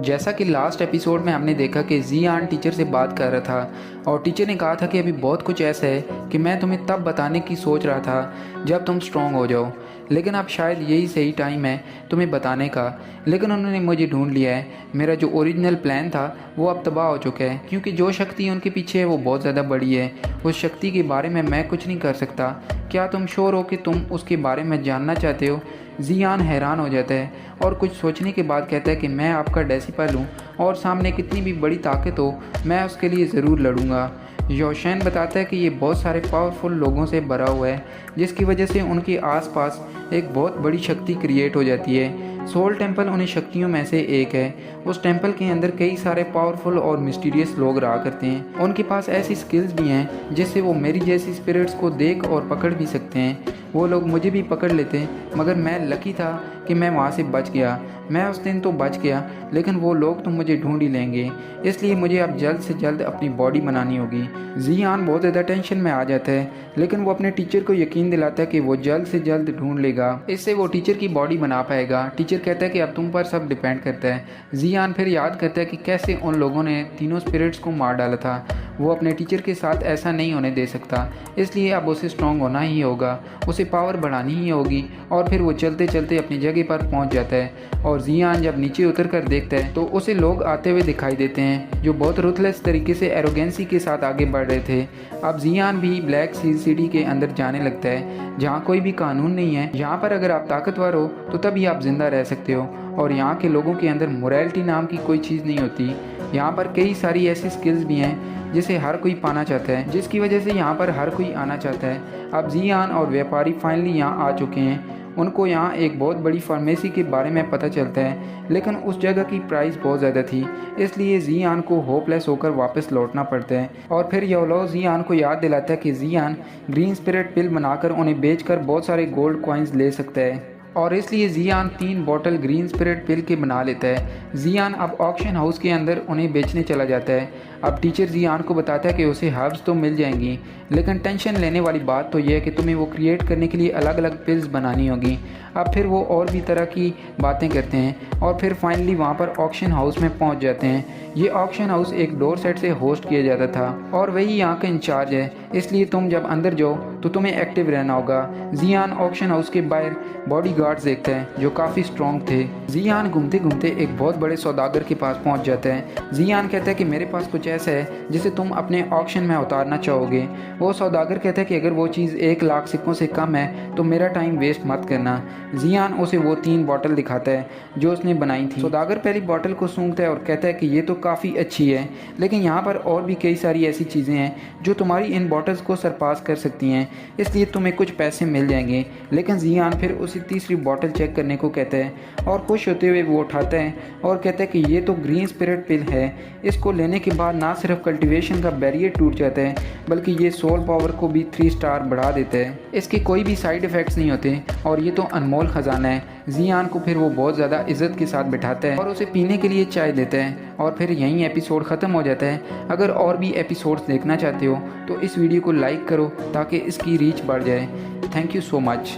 जैसा कि last episode में हमने देखा कि जियान टीचर से बात कर रहा था और टीचर ने कहा था कि अभी बहुत कुछ ऐसा है कि मैं तुम्हें तब बताने की सोच रहा था जब तुम स्ट्रांग हो जाओ, लेकिन अब शायद यही सही टाइम है तुम्हें बताने का। लेकिन उन्होंने मुझे ढूंढ लिया है। मेरा जो ओरिजिनल प्लान था वो अब तबाह हो चुका है, क्योंकि जो शक्ति उनके पीछे है वो बहुत ज़्यादा बड़ी है। उस शक्ति के बारे में मैं कुछ नहीं कर सकता। क्या तुम श्योर हो कि तुम उसके बारे में जानना चाहते हो? जियान हैरान हो जाता है और कुछ सोचने के बाद कहता है कि मैं आपका डेसिपल हूँ और सामने कितनी भी बड़ी ताकत हो मैं उसके लिए ज़रूर लड़ूंगा। योशेन बताता है कि ये बहुत सारे पावरफुल लोगों से भरा हुआ है, जिसकी वजह से उनके आसपास एक बहुत बड़ी शक्ति क्रिएट हो जाती है। सोल टेम्पल उन्हीं शक्तियों में से एक है। उस टेम्पल के अंदर कई सारे पावरफुल और मिस्टीरियस लोग रहा करते हैं। उनके पास ऐसी स्किल्स भी हैं जिससे वो मेरी जैसी स्पिरिट्स को देख और पकड़ भी सकते हैं। वो लोग मुझे भी पकड़ लेते हैं, मगर मैं लकी था कि मैं वहाँ से बच गया। मैं उस दिन तो बच गया, लेकिन वो लोग तो मुझे ढूंढ ही लेंगे। इसलिए मुझे अब जल्द से जल्द अपनी बॉडी बनानी होगी। जियान बहुत ज़्यादा टेंशन में आ जाता है, लेकिन वो अपने टीचर को यकीन दिलाता है कि वो जल्द से जल्द ढूंढ लेगा। इससे वो टीचर की बॉडी बना पाएगा। टीचर कहता है कि अब तुम पर सब डिपेंड करता है। जियान फिर याद करता है कि कैसे उन लोगों ने तीनों स्पिरिट्स को मार डाला था। वो अपने टीचर के साथ ऐसा नहीं होने दे सकता, इसलिए अब उसे स्ट्रांग होना ही होगा, उसे पावर बढ़ानी ही होगी। और फिर वो चलते चलते अपनी जगह पर पहुंच जाता है और जियान जब नीचे उतर कर देखता है तो उसे लोग आते हुए दिखाई देते हैं जो बहुत रुथलेस तरीके से एरोगेंसी के साथ आगे बढ़ रहे थे। अब जियान भी ब्लैक सी सिटी के अंदर जाने लगता है, जहाँ कोई भी कानून नहीं है। यहाँ पर अगर आप ताकतवर हो तो तभी आप जिंदा रह सकते हो, और यहाँ के लोगों के अंदर मोरालिटी नाम की कोई चीज़ नहीं होती। यहाँ पर कई सारी ऐसी स्किल्स भी हैं जिसे हर कोई पाना चाहता है, जिसकी वजह से यहाँ पर हर कोई आना चाहता है। अब जियान और व्यापारी फाइनली यहाँ आ चुके हैं। उनको यहाँ एक बहुत बड़ी फार्मेसी के बारे में पता चलता है, लेकिन उस जगह की प्राइस बहुत ज़्यादा थी, इसलिए जियान को होपलेस होकर वापस लौटना पड़ता है। और फिर योलो जियान को याद दिलाता है कि जियान ग्रीन स्पिरिट पिल बनाकर उन्हें बेचकर बहुत सारे गोल्ड कॉइन्स ले सकता है, और इसलिए जियान 3 बॉटल ग्रीन स्पिरिट पिल के बना लेता है। जियान अब ऑक्शन हाउस के अंदर उन्हें बेचने चला जाता है। अब टीचर जियान को बताता है कि उसे हर्ब्स तो मिल जाएंगी, लेकिन टेंशन लेने वाली बात तो यह है कि तुम्हें वो क्रिएट करने के लिए अलग अलग पिल्स बनानी होगी। अब फिर वो और भी तरह की बातें करते हैं और फिर फाइनली वहाँ पर ऑक्शन हाउस में पहुँच जाते हैं। ये ऑक्शन हाउस एक डोर सेट से होस्ट किया जाता था और वही यहाँ का इंचार्ज है, इसलिए तुम जब अंदर जाओ तो तुम्हें एक्टिव रहना होगा। जियान ऑक्शन हाउस के बाहर बॉडीगार्ड्स देखते हैं जो काफ़ी स्ट्रॉन्ग थे। जियान घूमते घूमते एक बहुत बड़े सौदागर के पास पहुंच जाते हैं। जियान कहता है कि मेरे पास कुछ ऐसा है जिसे तुम अपने ऑक्शन में उतारना चाहोगे। वो सौदागर कहता है कि अगर वो चीज़ 1 लाख सिक्कों से कम है तो मेरा टाइम वेस्ट मत करना। जियान उसे वो 3 बॉटल दिखाता है जो उसने बनाई थी। सौदागर पहली बॉटल को सूंघता है और कहता है कि ये तो काफ़ी अच्छी है, लेकिन यहाँ पर और भी कई सारी ऐसी चीज़ें हैं जो तुम्हारी इन बॉटल्स को सरपास कर सकती हैं, इसलिए तुम्हें कुछ पैसे मिल जाएंगे। लेकिन जियान फिर उसी तीसरी बॉटल चेक करने को कहता है और खुश होते हुए वो उठाता है और कहता है कि ये तो ग्रीन स्पिरिट पिल है। इसको लेने के बाद ना सिर्फ कल्टीवेशन का बैरियर टूट जाता है, बल्कि ये सोल पावर को भी 3 स्टार बढ़ा देता है। इसके कोई भी साइड इफ़ेक्ट्स नहीं होते और ये तो अनमोल ख़जाना है। जियान को फिर वो बहुत ज़्यादा इज्जत के साथ बिठाता है और उसे पीने के लिए चाय देता है, और फिर यहीं एपिसोड ख़त्म हो जाता है। अगर और भी एपिसोड्स देखना चाहते हो तो इस वीडियो को लाइक करो ताकि इसकी रीच बढ़ जाए। Thank you so much.